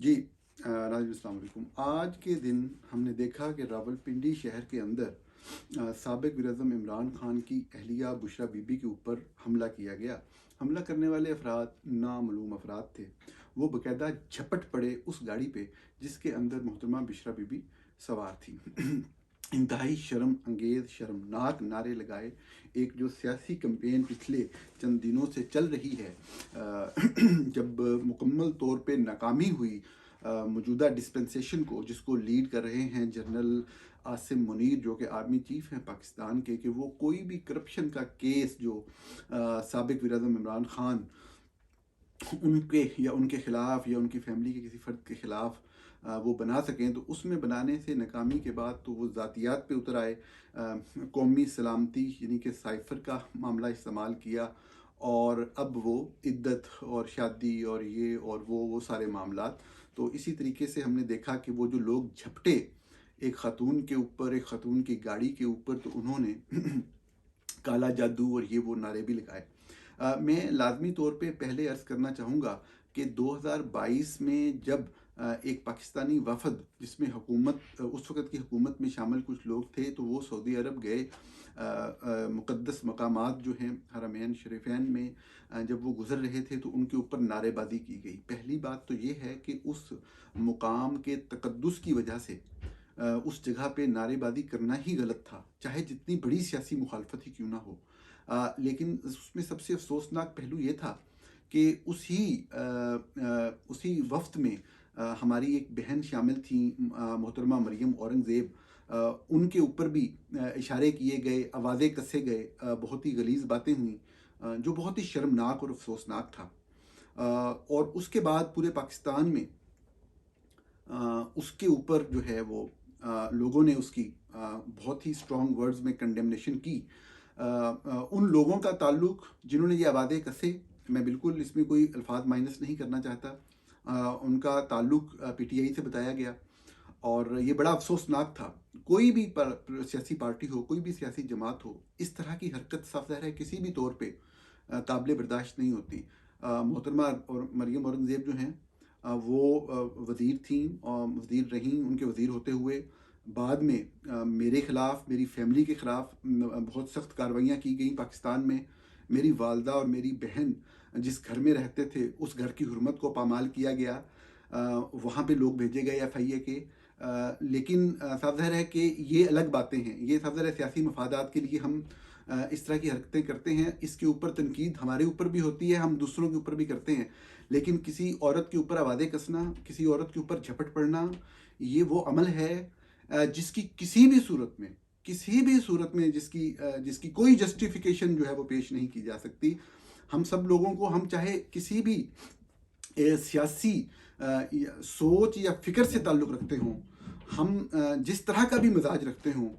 जी नाज़रीन अस्सलाम वालेकुम। आज के दिन हमने देखा कि रावलपिंडी शहर के अंदर साबिक वज़ीर-ए-आज़म इमरान खान की अहलिया बुशरा बीबी के ऊपर हमला किया गया। हमला करने वाले अफराद नामालूम अफराद थे। वो बाकायदा झपट पड़े उस गाड़ी पे जिसके अंदर मोहतरमा बुशरा बीबी सवार थी। इंतहाई शर्म अंगेज़ शर्मनाक नारे लगाए। एक जो सियासी कैंपेन पिछले चंद दिनों से चल रही है, जब मुकम्मल तौर पे नाकामी हुई मौजूदा डिस्पेंसेशन को, जिसको लीड कर रहे हैं जनरल आसिम मुनीर जो कि आर्मी चीफ हैं पाकिस्तान के, कि वो कोई भी करप्शन का केस जो साबिक वज़ीर-ए-आज़म इमरान खान उनके या उनके ख़िलाफ़ या उनकी फैमिली के किसी फ़र्द के ख़िलाफ़ वो बना सकें, तो उसमें बनाने से नाकामी के बाद तो वो ज़ातियात पे उतर आए। कौमी सलामती यानी कि साइफ़र का मामला इस्तेमाल किया, और अब वो इद्दत और शादी और ये और वो सारे मामलात। तो इसी तरीके से हमने देखा कि वो जो लोग झपटे एक ख़ातून के ऊपर, एक ख़ातून की गाड़ी के ऊपर, तो उन्होंने काला जादू और ये वो नारे भी लगाए। मैं लाजमी तौर पे पहले अर्ज़ करना चाहूँगा कि 2022 में जब एक पाकिस्तानी वफ़द जिसमें हुकूमत, उस वक़्त की हुकूमत में शामिल कुछ लोग थे, तो वो सऊदी अरब गए। मुक़द्दस मकामात जो हैं हरमैन शरीफ़ैन में जब वो गुज़र रहे थे तो उनके ऊपर नारेबाज़ी की गई। पहली बात तो ये है कि उस मुकाम के तक़द्दुस की वजह से उस जगह पे नारेबाज़ी करना ही गलत था, चाहे जितनी बड़ी सियासी मुखालफत ही क्यों ना हो। लेकिन उसमें सबसे अफसोसनाक पहलू ये था कि उसी वफ़्त में हमारी एक बहन शामिल थी, मोहतरमा मरियम औरंगज़ेब। उनके ऊपर भी इशारे किए गए, आवाज़ें कसे गए, बहुत ही गलीज़ बातें हुई, जो बहुत ही शर्मनाक और अफसोसनाक था। और उसके बाद पूरे पाकिस्तान में उसके ऊपर जो है वो लोगों ने उसकी बहुत ही स्ट्रॉन्ग वर्ड्स में कंडेमनेशन की। उन लोगों का ताल्लुक जिन्होंने ये आवाज़ें कसे, मैं बिल्कुल इसमें कोई अल्फाज माइनस नहीं करना चाहता, उनका ताल्लुक पीटीआई से बताया गया, और ये बड़ा अफसोसनाक था। कोई भी सियासी पार्टी हो, कोई भी सियासी जमात हो, इस तरह की हरकत साफ ज़ाहिर है किसी भी तौर पे काबिल बर्दाश्त नहीं होती। मोहतरमा और मरियम औरंगज़ेब जो हैं, वो वज़ीर थी और वज़ीर रहीं। उनके वज़ीर होते हुए बाद में मेरे ख़िलाफ़, मेरी फ़ैमिली के ख़िलाफ़ बहुत सख्त कार्रवाइयाँ की गई पाकिस्तान में। मेरी वालदा और मेरी बहन जिस घर में रहते थे, उस घर की हुर्मत को पामाल किया गया। वहाँ पे लोग भेजे गए एफआईए के। लेकिन साफ ज़ाहिर है कि ये अलग बातें हैं। ये साफ ज़ाहिर है सियासी मफादात के लिए हम इस तरह की हरकतें करते हैं। इसके ऊपर तनकीद हमारे ऊपर भी होती है, हम दूसरों के ऊपर भी करते हैं। लेकिन किसी औरत के ऊपर आवाज़ें कसना, किसी औरत के ऊपर झपट पड़ना, ये वो अमल है जिसकी किसी भी सूरत में, जिसकी कोई जस्टिफिकेशन जो है वो पेश नहीं की जा सकती। हम सब लोगों को, हम चाहे किसी भी सियासी सोच या फ़िक्र से ताल्लुक़ रखते हों, हम जिस तरह का भी मिजाज रखते हों,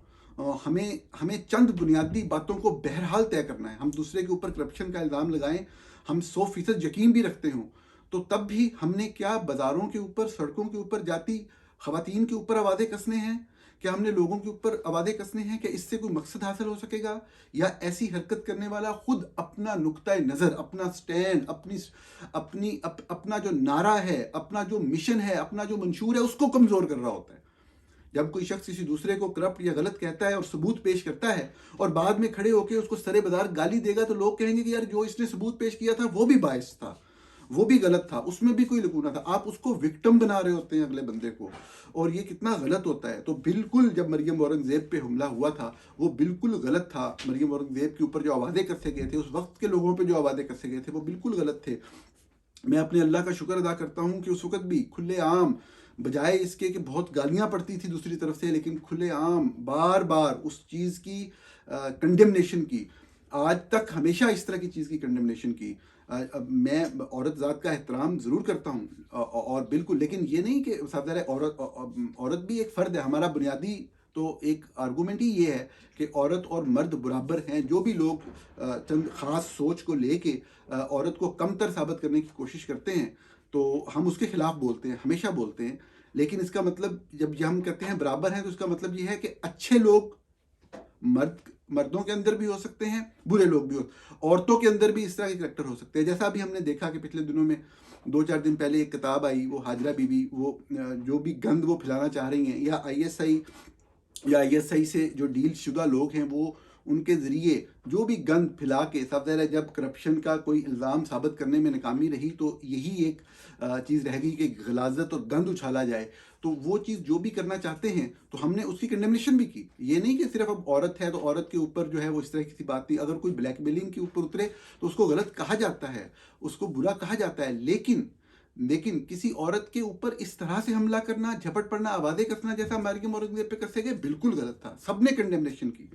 हमें चंद बुनियादी बातों को बहरहाल तय करना है। हम दूसरे के ऊपर करप्शन का इल्ज़ाम लगाएं, हम 100% यकीन भी रखते हों, तो तब भी हमने क्या बाज़ारों के ऊपर, सड़कों के ऊपर जाती ख़वातीन के ऊपर आवाज़ें कसने हैं? क्या हमने लोगों के ऊपर आवाज़ें कसने हैं? क्या इससे कोई मकसद हासिल हो सकेगा? या ऐसी हरकत करने वाला खुद अपना नुक्ता नज़र, अपना स्टैंड, अपना जो नारा है, अपना जो मिशन है, अपना जो मंशूर है, उसको कमज़ोर कर रहा होता है। जब कोई शख्स किसी दूसरे को करप्ट या गलत कहता है और सबूत पेश करता है, और बाद में खड़े होकर उसको सरे बाजार गाली देगा, तो लोग कहेंगे कि यार जो इसने सबूत पेश किया था वो भी बायस था, वो भी गलत था, उसमें भी कोई लकूना था। आप उसको विक्टिम बना रहे होते हैं अगले बंदे को, और ये कितना गलत होता है। तो बिल्कुल जब मरियम औरंगज़ेब पे हमला हुआ था, वो बिल्कुल गलत था। मरियम औरंगज़ेब के ऊपर जो आवाज़ें कसे गए थे, उस वक्त के लोगों पे जो आवाज़ें कसे गए थे, वो बिल्कुल गलत थे। मैं अपने अल्लाह का शुक्र अदा करता हूँ कि उस वक़्त भी खुले आम, बजाय इसके कि बहुत गालियाँ पड़ती थी दूसरी तरफ से, लेकिन खुले आम बार बार उस चीज़ की कंडेमनेशन की। आज तक हमेशा इस तरह की चीज़ की कंडेमनेशन की। अब मैं औरत ज़ात का एहतराम ज़रूर करता हूँ, और बिल्कुल, लेकिन ये नहीं कि साफ ज़ाहिर है औरत भी एक फ़र्द है। हमारा बुनियादी तो एक आर्गूमेंट ही ये है कि औरत और मर्द बराबर हैं। जो भी लोग चंद ख़ास सोच को लेके औरत को कमतर साबित करने की कोशिश करते हैं, तो हम उसके ख़िलाफ़ बोलते हैं, हमेशा बोलते हैं। लेकिन इसका मतलब, जब हम कहते हैं बराबर हैं, तो इसका मतलब ये है कि अच्छे लोग मर्दों के अंदर भी हो सकते हैं, बुरे लोग भी औरतों के अंदर भी इस तरह के करैक्टर हो सकते हैं। जैसा अभी हमने देखा कि पिछले दिनों में 2-4 दिन पहले एक किताब आई, वो हाजरा बीबी, वो जो भी गंद वो फैलाना चाह रही हैं, या आईएसआई से जो डील शुदा लोग हैं, वो उनके ज़रिए जो भी गंद फैला के, सब ज़रा जब करप्शन का कोई इल्ज़ाम साबित करने में नाकामी रही तो यही एक चीज़ रह गई कि गलाजत और गंद उछाला जाए। तो वो चीज़ जो भी करना चाहते हैं तो हमने उसकी कंडेमनेशन भी की। ये नहीं कि सिर्फ अब औरत है तो औरत के ऊपर जो है वो इस तरह की बात नहीं। अगर कोई ब्लैकमेलिंग के ऊपर उतरे तो उसको गलत कहा जाता है, उसको बुरा कहा जाता है, लेकिन किसी औरत के ऊपर इस तरह से हमला करना, झपट पड़ना, आवाज़ें कसना, जैसा मरियम औरंगज़ेब पे कसे गए, बिल्कुल गलत था। सबने कंडेमनेशन की।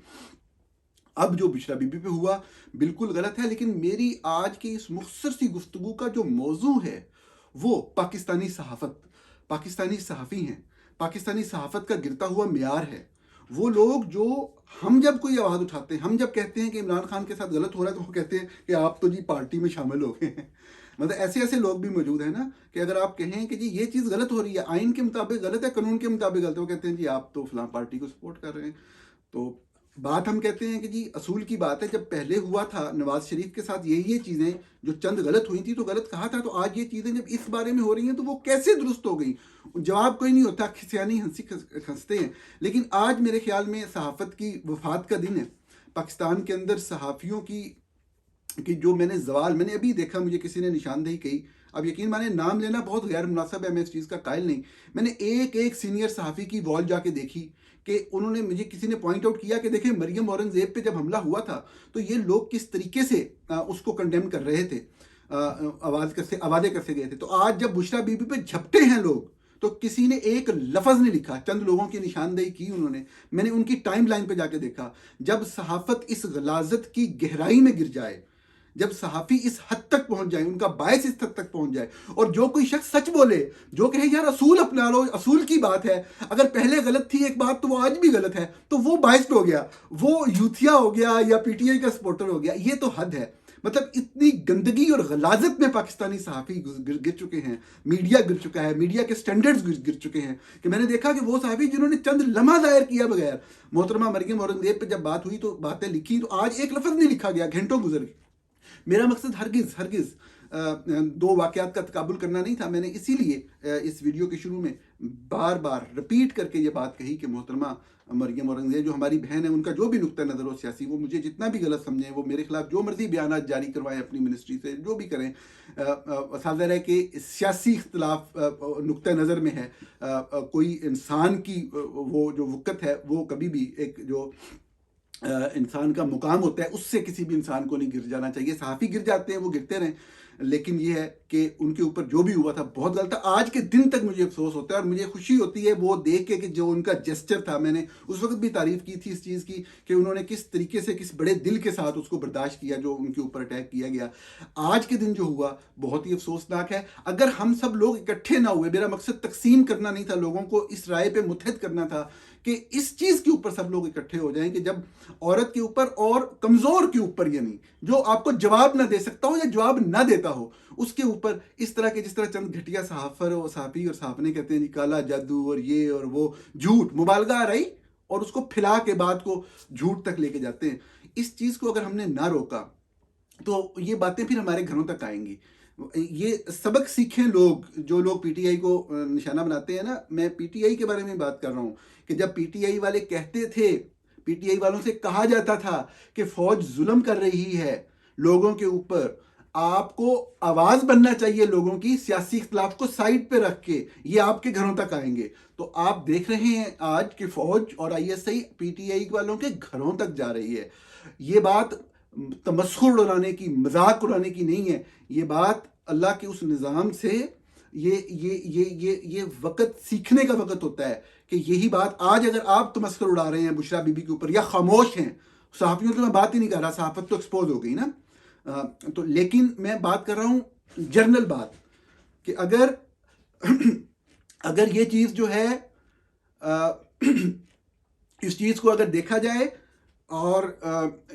अब जो बुशरा बीबी पे हुआ बिल्कुल गलत है, लेकिन मेरी आज की इस मुख्तसर सी गुफ्तगू का जो मौजू है वो पाकिस्तानी सहाफ़त, पाकिस्तानी सहाफ़ी हैं, पाकिस्तानी सहाफ़त का गिरता हुआ मेयार है। वो लोग जो, हम जब कोई आवाज़ उठाते हैं, हम जब कहते हैं कि इमरान खान के साथ गलत हो रहा है, तो वो कहते हैं कि आप तो जी पार्टी में शामिल हो गए हैं। मतलब ऐसे लोग भी मौजूद हैं ना, कि अगर आप कहें कि जी ये चीज़ गलत हो रही है, आइन के मुताबिक गलत है, कानून के मुताबिक गलत है, वो कहते हैं जी आप तो फलां पार्टी को सपोर्ट कर रहे हैं। तो बात हम कहते हैं कि जी असूल की बात है। जब पहले हुआ था नवाज शरीफ के साथ ये चीज़ें जो चंद गलत हुई थी तो गलत कहा था, तो आज ये चीज़ें जब इस बारे में हो रही हैं तो वो कैसे दुरुस्त हो गई? जवाब कोई नहीं होता, खिसियानी हंसी हंसते हैं। लेकिन आज मेरे ख्याल में सहाफ़त की वफात का दिन है। पाकिस्तान के अंदर सहाफ़ियों की जो मैंने अभी देखा, मुझे किसी ने निशानदेही कही, अब यकीन माने नाम लेना बहुत गैर मुनासिब है, मैं इस चीज़ का कायल नहीं। मैंने एक सीनियर सहाफ़ी की वॉल जाके देखी कि उन्होंने, मुझे किसी ने पॉइंट आउट किया कि देखें मरियम औरंगज़ेब पे जब हमला हुआ था तो ये लोग किस तरीके से उसको कंडेम कर रहे थे, आवाज़ें करते गए थे। तो आज जब बुशरा बीबी पे झपटे हैं लोग, तो किसी ने एक लफ्ज़ नहीं लिखा, चंद लोगों की निशानदेही की उन्होंने। मैंने उनकी टाइम लाइन पर जाके देखा, जब सहाफ़त इस गलाजत की गहराई में गिर जाए, जब सहाफ़ी इस हद तक पहुंच जाए, उनका बायस इस हद तक पहुंच जाए, और जो कोई शख्स सच बोले, जो कहे यार असूल अपना लो, असूल की बात है, अगर पहले गलत थी एक बात तो वो आज भी गलत है, तो वो बायस्ड हो गया, वो यूथिया हो गया या पीटीआई का सपोर्टर हो गया। ये तो हद है। मतलब इतनी गंदगी और गलाजत में पाकिस्तानी सहाफ़ी गिर चुके हैं, मीडिया गिर चुका है, मीडिया के स्टैंडर्ड्स गिर चुके हैं, कि मैंने देखा कि वो सहाफ़ी जिन्होंने चंद लम्हा दायर किया बगैर, मोहतरमा मरियम औरंगज़ेब पे जब बात हुई तो बातें लिखी, तो आज एक लफ्ज़ नहीं लिखा गया, घंटों गुजर गए। मेरा मकसद हरगिज़ दो वाक़यात का तकाबुल करना नहीं था। मैंने इसीलिए इस वीडियो के शुरू में बार बार रिपीट करके ये बात कही कि मोहतरमा मरियम औरंगज़ेब जो हमारी बहन है, उनका जो भी नुक्ता नज़र हो सियासी, वो मुझे जितना भी गलत समझें, वो मेरे खिलाफ जो मर्जी बयान जारी करवाएं अपनी मिनिस्ट्री से, जो भी करें, साज़र है कि सियासी इख्तलाफ नुक्ता नज़र में है, कोई इंसान की वो जो वक़्त है, वो कभी भी एक जो इंसान का मुकाम होता है, उससे किसी भी इंसान को नहीं गिर जाना चाहिए। सहाफ़ी गिर जाते हैं, वो गिरते रहें, लेकिन ये है कि उनके ऊपर जो भी हुआ था बहुत गलत था। आज के दिन तक मुझे अफसोस होता है और मुझे खुशी होती है वो देख के कि जो उनका जेस्चर था, मैंने उस वक्त भी तारीफ़ की थी इस चीज़ की कि उन्होंने किस तरीके से, किस बड़े दिल के साथ उसको बर्दाश्त किया जो उनके ऊपर अटैक किया गया। आज के दिन जो हुआ बहुत ही अफसोसनाक है। अगर हम सब लोग इकट्ठे ना हुए, मेरा मकसद तकसीम करना नहीं था, लोगों को इस राय पे मुत्तहद करना था कि इस चीज़ के ऊपर सब लोग इकट्ठे हो जाएं कि जब औरत के ऊपर और कमज़ोर के ऊपर, यानी जो आपको जवाब ना दे सकता हो या जवाब ना देता हो, उसके ऊपर इस तरह के, जिस तरह चंद घटिया सहाफ़र और सहाफ़ी और सहाफ़ने कहते हैं जी काला जादू और ये और वो, झूठ मुबालगा आ रही और उसको फैला के बात को झूठ तक लेके जाते हैं। इस चीज़ को अगर हमने ना रोका तो ये बातें फिर हमारे घरों तक आएंगी। ये सबक सीखें लोग, जो लोग पीटीआई को निशाना बनाते हैं ना। मैं पीटीआई के बारे में बात कर रहा हूँ कि जब पीटीआई वाले कहते थे, पीटीआई वालों से कहा जाता था कि फौज जुल्म कर रही है लोगों के ऊपर, आपको आवाज़ बनना चाहिए लोगों की, सियासी इख्तलाफ को साइड पे रख के, ये आपके घरों तक आएंगे। तो आप देख रहे हैं आज कि फौज और आईएसआई पीटीआई वालों के घरों तक जा रही है। ये बात तमस्खुर उड़ाने की, मजाक उड़ाने की नहीं है। ये बात अल्लाह के उस निज़ाम से ये वक़्त सीखने का वक़्त होता है कि यही बात आज अगर आप तमस्खुर उड़ा रहे हैं बुशरा बीबी के ऊपर या खामोश हैं, सहाफ़ियों तो मैं बात ही नहीं कर रहा, सहाफ़त तो एक्सपोज हो गई ना। तो लेकिन मैं बात कर रहा हूँ जनरल बात कि अगर ये चीज़ जो है इस चीज़ को अगर देखा जाए और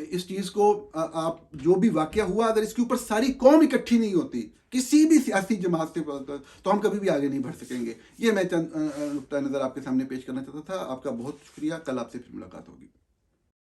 इस चीज़ को आप जो भी वाक़या हुआ, अगर इसके ऊपर सारी कौम इकट्ठी नहीं होती किसी भी सियासी जमात से, तो हम कभी भी आगे नहीं बढ़ सकेंगे। ये मैं चंद नुक्ता नज़र आपके सामने पेश करना चाहता था। आपका बहुत शुक्रिया। कल आपसे फिर मुलाकात होगी।